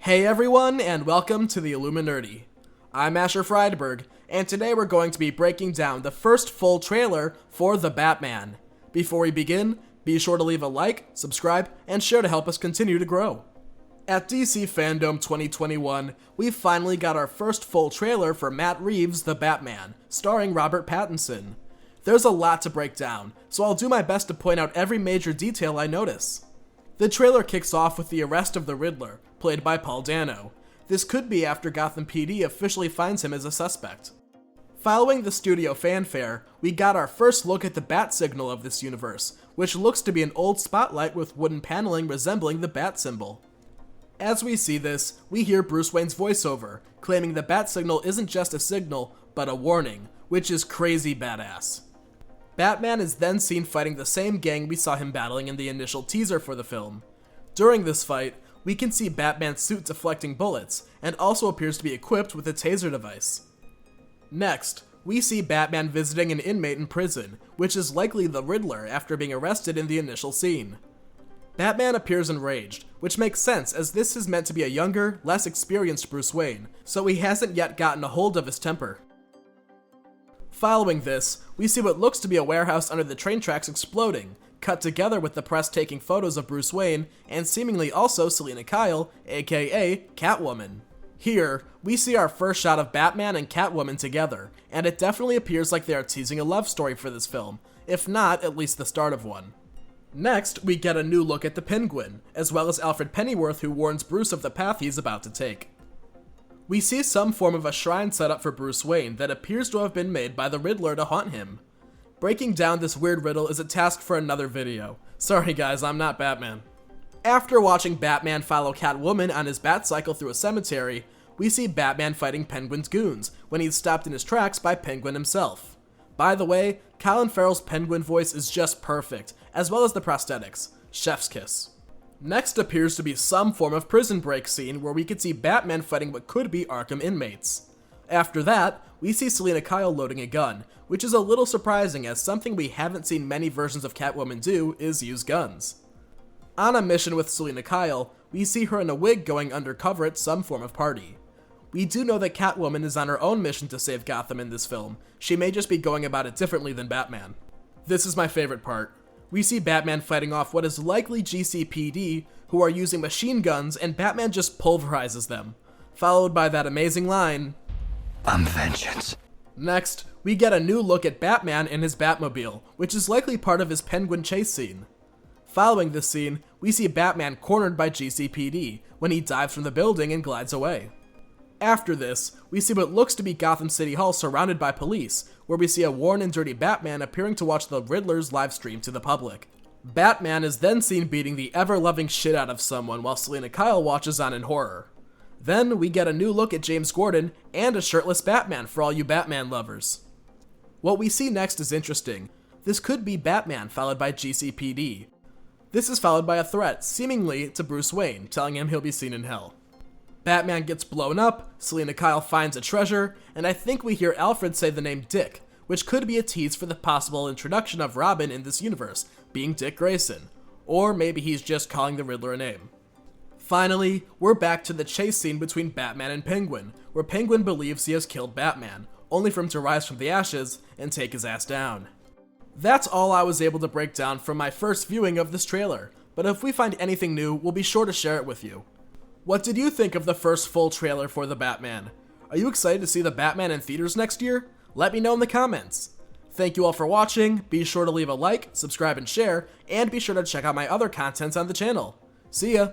Hey everyone, and welcome to the Illuminerdi. I'm Asher Friedberg, and today we're going to be breaking down the first full trailer for The Batman. Before we begin, be sure to leave a like, subscribe, and share to help us continue to grow. At DC Fandome 2021, we finally got our first full trailer for Matt Reeves The Batman, starring Robert Pattinson. There's a lot to break down, so I'll do my best to point out every major detail I notice. The trailer kicks off with the arrest of the Riddler, played by Paul Dano. This could be after Gotham PD officially finds him as a suspect. Following the studio fanfare, we got our first look at the bat signal of this universe, which looks to be an old spotlight with wooden paneling resembling the bat symbol. As we see this, we hear Bruce Wayne's voiceover, claiming the bat signal isn't just a signal, but a warning, which is crazy badass. Batman is then seen fighting the same gang we saw him battling in the initial teaser for the film. During this fight, we can see Batman's suit deflecting bullets, and also appears to be equipped with a taser device. Next, we see Batman visiting an inmate in prison, which is likely the Riddler after being arrested in the initial scene. Batman appears enraged, which makes sense as this is meant to be a younger, less experienced Bruce Wayne, so he hasn't yet gotten a hold of his temper. Following this, we see what looks to be a warehouse under the train tracks exploding, cut together with the press taking photos of Bruce Wayne, and seemingly also Selina Kyle, aka Catwoman. Here, we see our first shot of Batman and Catwoman together, and it definitely appears like they are teasing a love story for this film, if not at least the start of one. Next, we get a new look at the Penguin, as well as Alfred Pennyworth, who warns Bruce of the path he's about to take. We see some form of a shrine set up for Bruce Wayne that appears to have been made by the Riddler to haunt him. Breaking down this weird riddle is a task for another video. Sorry guys, I'm not Batman. After watching Batman follow Catwoman on his Batcycle through a cemetery, we see Batman fighting Penguin's goons when he's stopped in his tracks by Penguin himself. By the way, Colin Farrell's Penguin voice is just perfect, as well as the prosthetics. Chef's kiss. Next appears to be some form of prison break scene where we could see Batman fighting what could be Arkham inmates. After that, we see Selina Kyle loading a gun, which is a little surprising as something we haven't seen many versions of Catwoman do is use guns. On a mission with Selina Kyle, we see her in a wig going undercover at some form of party. We do know that Catwoman is on her own mission to save Gotham in this film. She may just be going about it differently than Batman. This is my favorite part. We see Batman fighting off what is likely DC PD, who are using machine guns, and Batman just pulverizes them, followed by that amazing line, "I'm vengeance." Next, we get a new look at Batman in his Batmobile, which is likely part of his Penguin chase scene. Following this scene, we see Batman cornered by GCPD when he dives from the building and glides away. After this, we see what looks to be Gotham City Hall surrounded by police, where we see a worn and dirty Batman appearing to watch the Riddler's live stream to the public. Batman is then seen beating the ever-loving shit out of someone while Selina Kyle watches on in horror. Then we get a new look at James Gordon and a shirtless Batman for all you Batman lovers. What we see next is interesting. This could be Batman followed by GCPD. This is followed by a threat, seemingly to Bruce Wayne, telling him he'll be seen in hell. Batman gets blown up, Selina Kyle finds a treasure, and I think we hear Alfred say the name Dick, which could be a tease for the possible introduction of Robin in this universe, being Dick Grayson. Or maybe he's just calling the Riddler a name. Finally, we're back to the chase scene between Batman and Penguin, where Penguin believes he has killed Batman, only for him to rise from the ashes and take his ass down. That's all I was able to break down from my first viewing of this trailer, but if we find anything new, we'll be sure to share it with you. What did you think of the first full trailer for The Batman? Are you excited to see The Batman in theaters next year? Let me know in the comments. Thank you all for watching, be sure to leave a like, subscribe and share, and be sure to check out my other content on the channel. See ya!